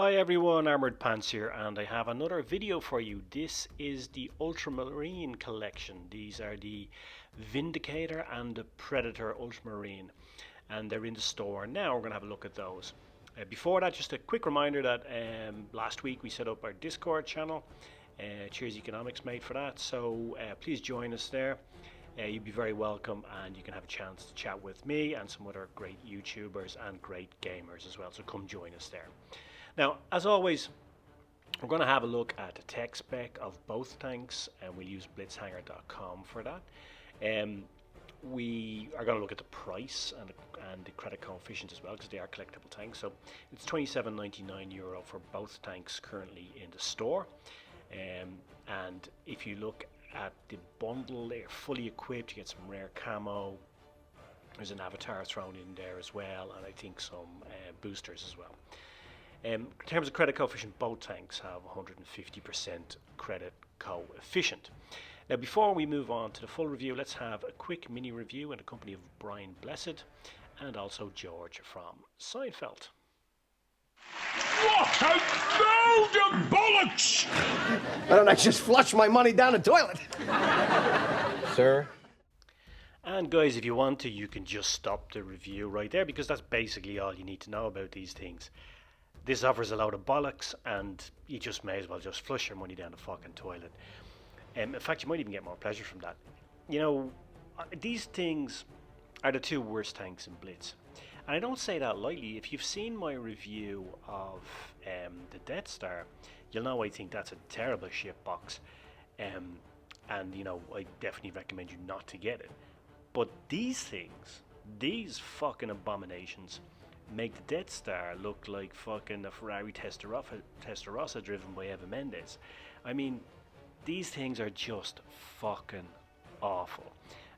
Hi everyone, Armored Pants here, and I have another video for you. This is the Ultramarine collection. These are the Vindicator and the Predator Ultramarine, and they're in the store now. We're going to have a look at those. Before that, just a quick reminder that last week we set up our Discord channel. Cheers Economics mate for that, so please join us there. You'd be very welcome, and you can have a chance to chat with me and some other great YouTubers and great gamers as well, so come join us there. Now, as always, we're going to have a look at the tech spec of both tanks, and we'll use blitzhanger.com for that. We are going to look at the price and the credit coefficient as well, because they are collectible tanks. So it's €27.99 for both tanks currently in the store. And if you look at the bundle, they're fully equipped. You get some rare camo. There's an avatar thrown in there as well, and I think some boosters as well. In terms of credit coefficient, both tanks have 150% credit coefficient. Now, before we move on to the full review, let's have a quick mini review in the company of Brian Blessed and also George from Seinfeld. What a load of bollocks! Why don't I just flush my money down the toilet? Sir? And guys, if you want to, you can just stop the review right there, because that's basically all you need to know about these things. This offers a load of bollocks, and you just may as well just flush your money down the fucking toilet. In fact, you might even get more pleasure from that. You know, these things are the two worst tanks in Blitz. And I don't say that lightly. If you've seen my review of the Death Star, you'll know I think that's a terrible shit box. And, you know, I definitely recommend you not to get it. But these things, these fucking abominations, make the Death Star look like fucking a Ferrari Testarossa driven by Eva Mendes. I mean, these things are just fucking awful.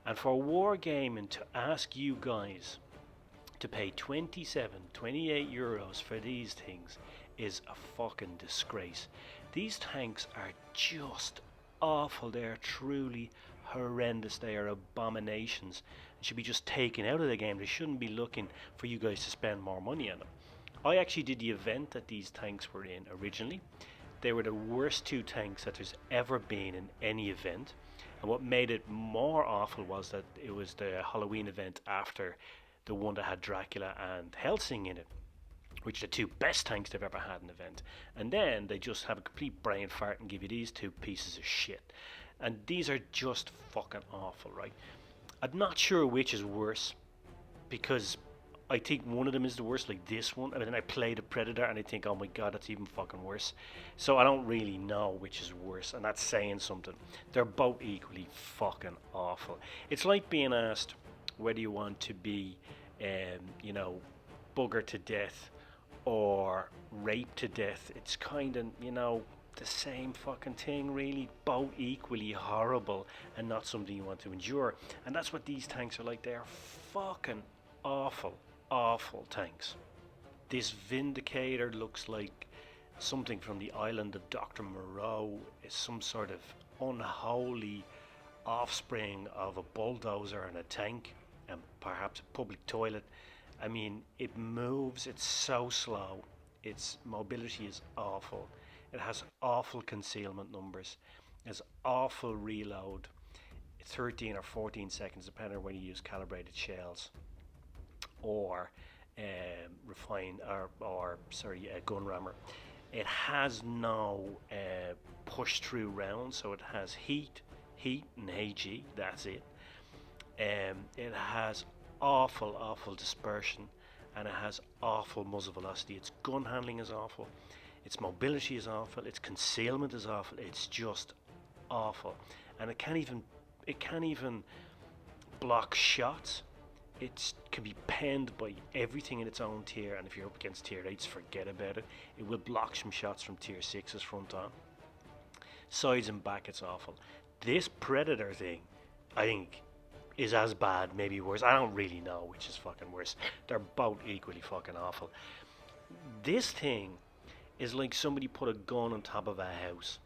And for Wargaming to ask you guys to pay 27, 28 euros for these things is a fucking disgrace. These tanks are just awful. They're truly horrendous. They are abominations. Should be just taken out of the game. They shouldn't be looking for you guys to spend more money on them. I actually did the event that these tanks were in originally. They were the worst two tanks that there's ever been in any event, and what made it more awful was that it was the Halloween event after the one that had Dracula and Helsing in it, which are the two best tanks they've ever had in an event. And then they just have a complete brain fart and give you these two pieces of shit. And these are just fucking awful, right? I'm not sure which is worse, because I think one of them is the worst, like this one, and then I play the Predator and I think, oh my god, that's even fucking worse. So I don't really know which is worse, and that's saying something. They're both equally fucking awful. It's like being asked whether you want to be, you know, buggered to death or raped to death. It's kind of, you know, the same fucking thing, really. Both equally horrible and not something you want to endure. And that's what these tanks are like. They are fucking awful tanks. This Vindicator looks like something from the island of Dr. Moreau. It's some sort of unholy offspring of a bulldozer and a tank, and perhaps a public toilet. I mean, it moves, it's so slow, its mobility is awful. It has awful concealment numbers. It has awful reload, 13 or 14 seconds, depending on when you use calibrated shells or gun rammer. It has no push-through rounds, so it has heat and AG. That's it. It has awful dispersion, and it has awful muzzle velocity. Its gun handling is awful. Its mobility is awful. Its concealment is awful. It's just awful, and it can't even block shots. It can be penned by everything in its own tier, and if you're up against tier 8s, forget about it. It will block some shots from tier 6s front on. Sides and back, it's awful. This Predator thing, I think, is as bad, maybe worse. I don't really know which is fucking worse. They're both equally fucking awful. This thing is like somebody put a gun on top of a house.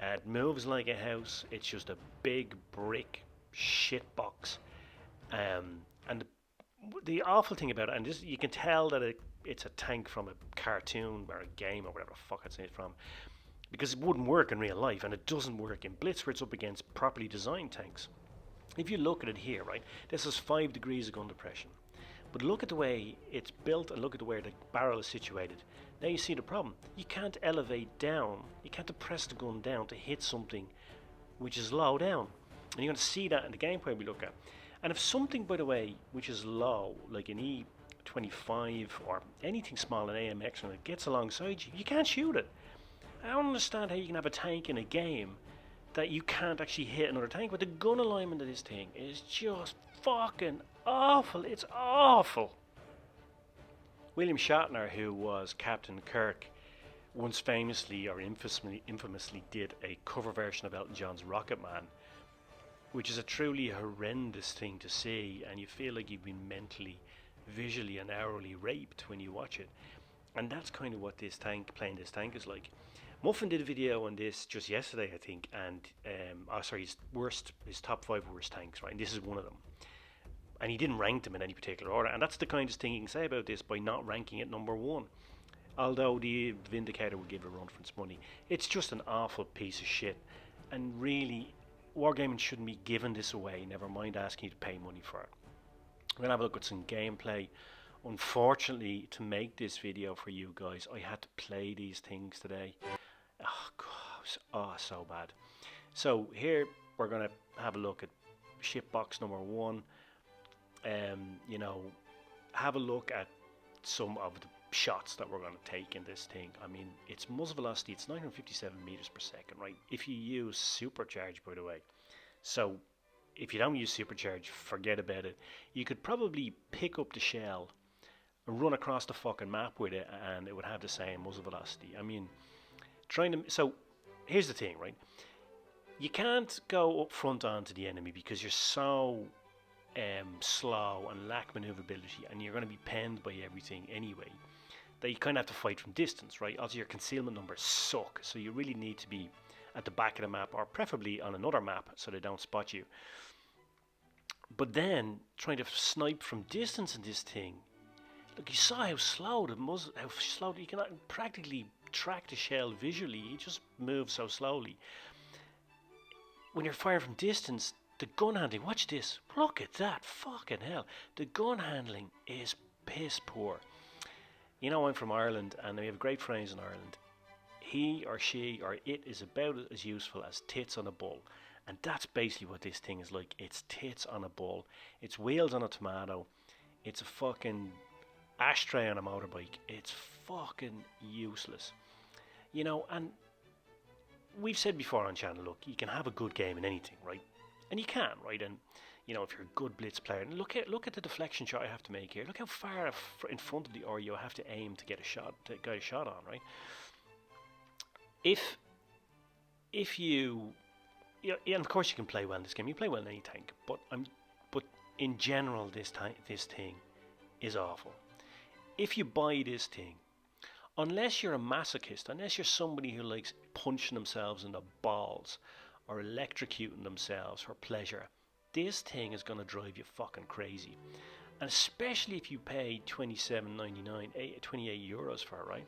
It moves like a house. It's just a big brick shit box. And the awful thing about it, and this, you can tell that it's a tank from a cartoon or a game or whatever the fuck it's from, because it wouldn't work in real life, and it doesn't work in Blitz where it's up against properly designed tanks. If you look at it here, right, this is 5 degrees of gun depression. But look at the way it's built and look at the way the barrel is situated. Now you see the problem. You can't elevate down, you can't depress the gun down to hit something which is low down. And you're going to see that in the gameplay we look at. And if something, by the way, which is low, like an E25 or anything small, an AMX, when it gets alongside you, you can't shoot it. I don't understand how you can have a tank in a game that you can't actually hit another tank, but the gun alignment of this thing is just fucking awful. It's awful. William Shatner, who was Captain Kirk, once famously or infamously did a cover version of Elton John's Rocket Man, which is a truly horrendous thing to see, and you feel like you've been mentally, visually and hourly raped when you watch it. And that's kind of what this tank, playing this tank, is like. Muffin did a video on this just yesterday, I think, and his top 5 worst tanks, right? And this is one of them. And he didn't rank them in any particular order, and that's the kind of thing you can say about this by not ranking it number 1. Although the Vindicator would give it a run for its money, it's just an awful piece of shit. And really, Wargaming shouldn't be giving this away. Never mind asking you to pay money for it. We're gonna have a look at some gameplay. Unfortunately, to make this video for you guys, I had to play these things today. Oh god, so bad. So here we're gonna have a look at shipbox number 1. You know, have a look at some of the shots that we're going to take in this thing. I mean, its muzzle velocity, it's 957 meters per second, right? If you use supercharge, by the way. So if you don't use supercharge, forget about it. You could probably pick up the shell and run across the fucking map with it, and it would have the same muzzle velocity. I mean, so here's the thing, right? You can't go up front onto the enemy because you're so slow and lack maneuverability, and you're going to be penned by everything anyway, that you kind of have to fight from distance, right? Also, your concealment numbers suck, so you really need to be at the back of the map, or preferably on another map so they don't spot you. But then trying to snipe from distance in this thing, look, you saw how slow you cannot practically track the shell visually. It just moves so slowly. When you're firing from distance, the gun handling, watch this, look at that, fucking hell. The gun handling is piss poor. You know, I'm from Ireland, and we have great friends in Ireland. He or she or it is about as useful as tits on a bull. And that's basically what this thing is like. It's tits on a bull. It's wheels on a tomato. It's a fucking ashtray on a motorbike. It's fucking useless. You know, and we've said before on channel, look, you can have a good game in anything, right? And you can, right? And you know, if you're a good Blitz player, and look at the deflection shot I have to make here. Look how far in front of the RU I have to aim to get a shot on, right? If you, yeah, and of course you can play well in this game. You play well in any tank, but in general, this thing is awful. If you buy this thing, unless you're a masochist, unless you're somebody who likes punching themselves in the balls or electrocuting themselves for pleasure, this thing is going to drive you fucking crazy. And especially if you pay €27.99, 28 euros for it, right?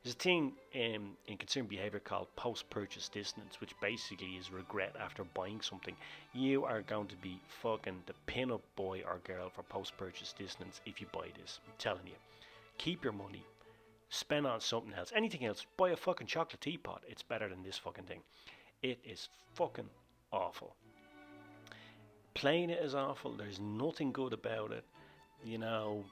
There's a thing in consumer behavior called post-purchase dissonance, which basically is regret after buying something. You are going to be fucking the pin-up boy or girl for post-purchase dissonance if you buy this. I'm telling you. Keep your money. Spend on something else. Anything else. Buy a fucking chocolate teapot. It's better than this fucking thing. It is fucking awful. Playing it is awful. There's nothing good about it. You know,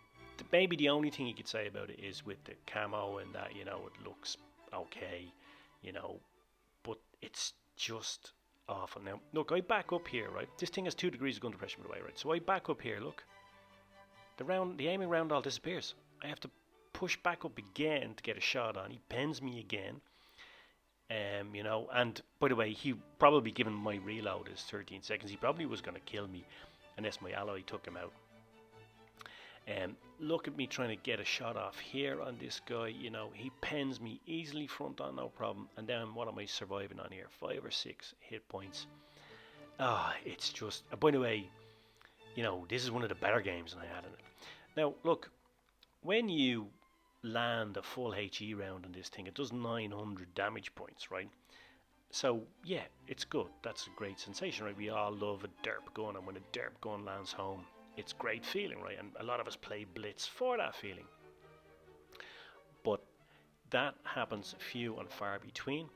maybe the only thing you could say about it is with the camo and that, you know, it looks okay, you know, but it's just awful. Now, look, I back up here, right? This thing has 2 degrees of gun depression, by the way, right? So I back up here, look. The aiming round all disappears. I have to push back up again to get a shot on. He pens me again. You know, and by the way, he probably, given my reload is 13 seconds, he probably was going to kill me unless my alloy took him out. Look at me trying to get a shot off here on this guy. You know, he pens me easily front on, no problem. And then what am I surviving on here? 5 or 6 hit points. It's just, by the way, you know, this is one of the better games I had in it. Now, look, when you land a full HE round on this thing. It does 900 damage points, right? So yeah, it's good. That's a great sensation, right? We all love a derp gun, and when a derp gun lands home, it's great feeling, right? And a lot of us play Blitz for that feeling. But that happens few and far between.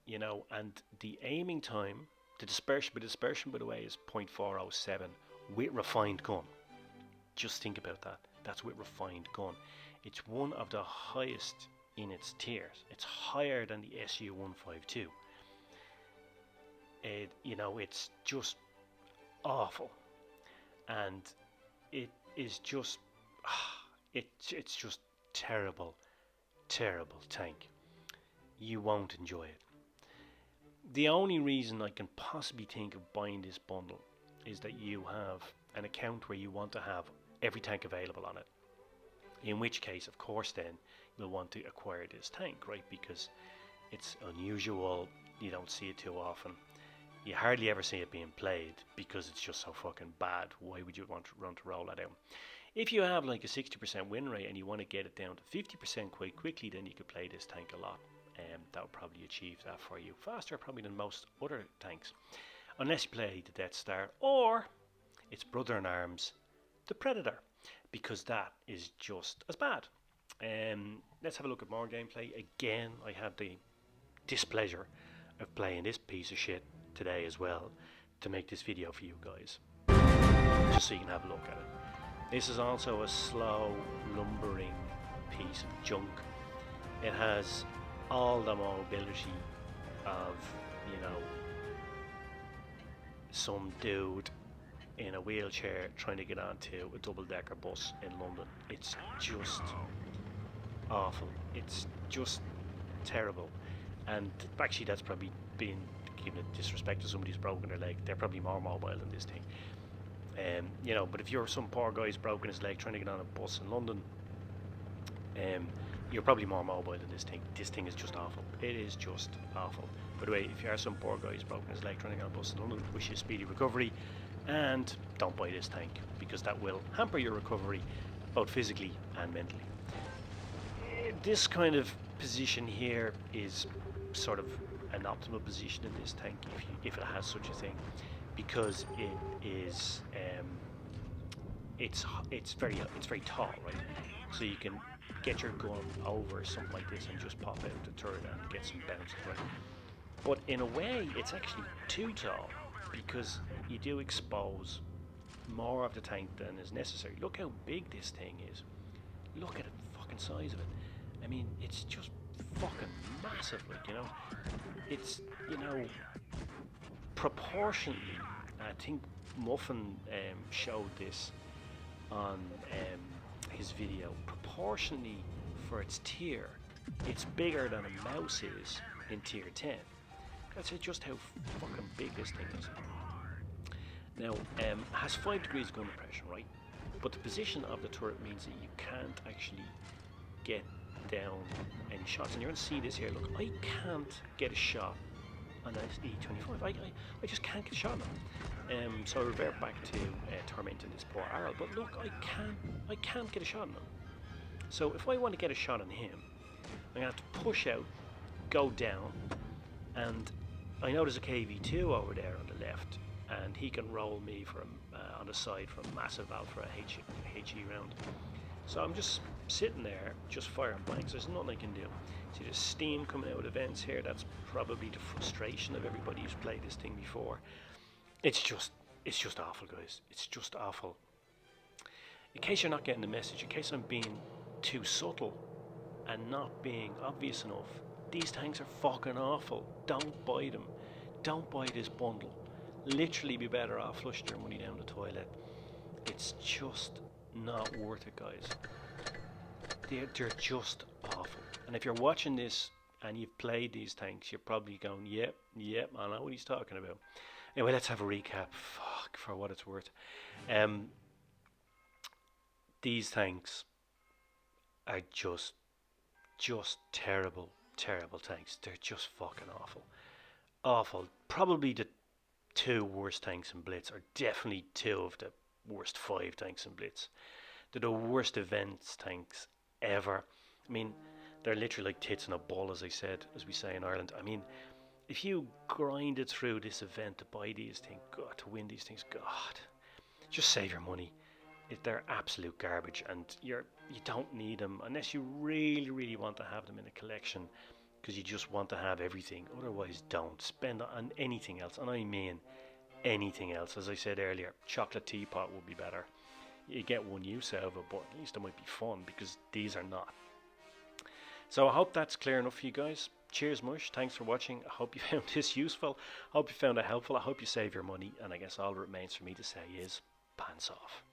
You know, and the aiming time, the dispersion by the way is 0.407 with refined gun. Just think about that. That's with refined gun. It's one of the highest in its tiers. It's higher than the SU-152. You know, it's just awful, and it is just it's just terrible tank. You won't enjoy it. The only reason I can possibly think of buying this bundle is that you have an account where you want to have every tank available on it. In which case, of course, then you'll want to acquire this tank, right? Because it's unusual, you don't see it too often. You hardly ever see it being played because it's just so fucking bad. Why would you want to roll that out? If you have like a 60% win rate and you want to get it down to 50% quite quickly, then you could play this tank a lot. That would probably achieve that for you faster probably than most other tanks. Unless you play the Death Star or its brother in arms, the Predator, because that is just as bad. Let's have a look at more gameplay. Again, I had the displeasure of playing this piece of shit today as well to make this video for you guys, just so you can have a look at it. This is also a slow, lumbering piece of junk. It has all the mobility of, you know, some dude in a wheelchair trying to get onto a double-decker bus in London. It's just awful. It's just terrible. And actually that's probably being giving a disrespect to somebody who's broken their leg. They're probably more mobile than this thing. You know, but if you're some poor guy who's broken his leg trying to get on a bus in London, you're probably more mobile than this thing. This thing is just awful. It is just awful. By the way, if you are some poor guy who's broken his leg trying to get on a bus in London, wish you a speedy recovery, and don't buy this tank, because that will hamper your recovery both physically and mentally. This kind of position here is sort of an optimal position in this tank, if it has such a thing, because it is it's very tall, right? So you can get your gun over something like this and just pop out the turret and get some bounces, right? But in a way, it's actually too tall, because you do expose more of the tank than is necessary. Look how big this thing is. Look at the fucking size of it. I mean, it's just fucking massive, like, you know. It's, you know, proportionally, I think Muffin showed this on his video, proportionally for its tier, it's bigger than a mouse is in tier 10. That's just how fucking big this thing is. Now, has 5 degrees gun depression, right? But the position of the turret means that you can't actually get down any shots. And you're going to see this here. Look, I can't get a shot on this E25. I just can't get a shot on him. So I revert back to tormenting this poor Arl. But look, I can't get a shot on him. So if I want to get a shot on him, I'm going to have to push out, go down, and I know there's a KV2 over there on the left, and he can roll me from on the side from massive Alpha HE round. So I'm just sitting there, just firing blanks. There's nothing I can do. See, there's steam coming out of vents here. That's probably the frustration of everybody who's played this thing before. It's just awful, guys. It's just awful. In case you're not getting the message, in case I'm being too subtle and not being obvious enough, these tanks are fucking awful. Don't buy them. Don't buy this bundle. Literally be better off flushing your money down the toilet. It's just not worth it, guys. They're just awful. And if you're watching this and you've played these tanks, you're probably going, yep, I know what he's talking about. Anyway, let's have a recap. Fuck, for what it's worth. These tanks are just terrible tanks. They're just fucking awful. Probably the 2 worst tanks in Blitz, or definitely 2 of the worst 5 tanks in Blitz. They're the worst events tanks ever. I mean, they're literally like tits in a ball, as I said, as we say in Ireland. I mean, if you grind it through this event to buy these things, God, to win these things, God, just save your money. They're absolute garbage, and you don't need them unless you really, really want to have them in a collection, because you just want to have everything. Otherwise, don't spend on anything else, and I mean anything else. As I said earlier, chocolate teapot would be better. You get one use out of it, but at least it might be fun, because these are not. So I hope that's clear enough for you guys. Cheers, Mush. Thanks for watching. I hope you found this useful. I hope you found it helpful. I hope you save your money, and I guess all that remains for me to say is pants off.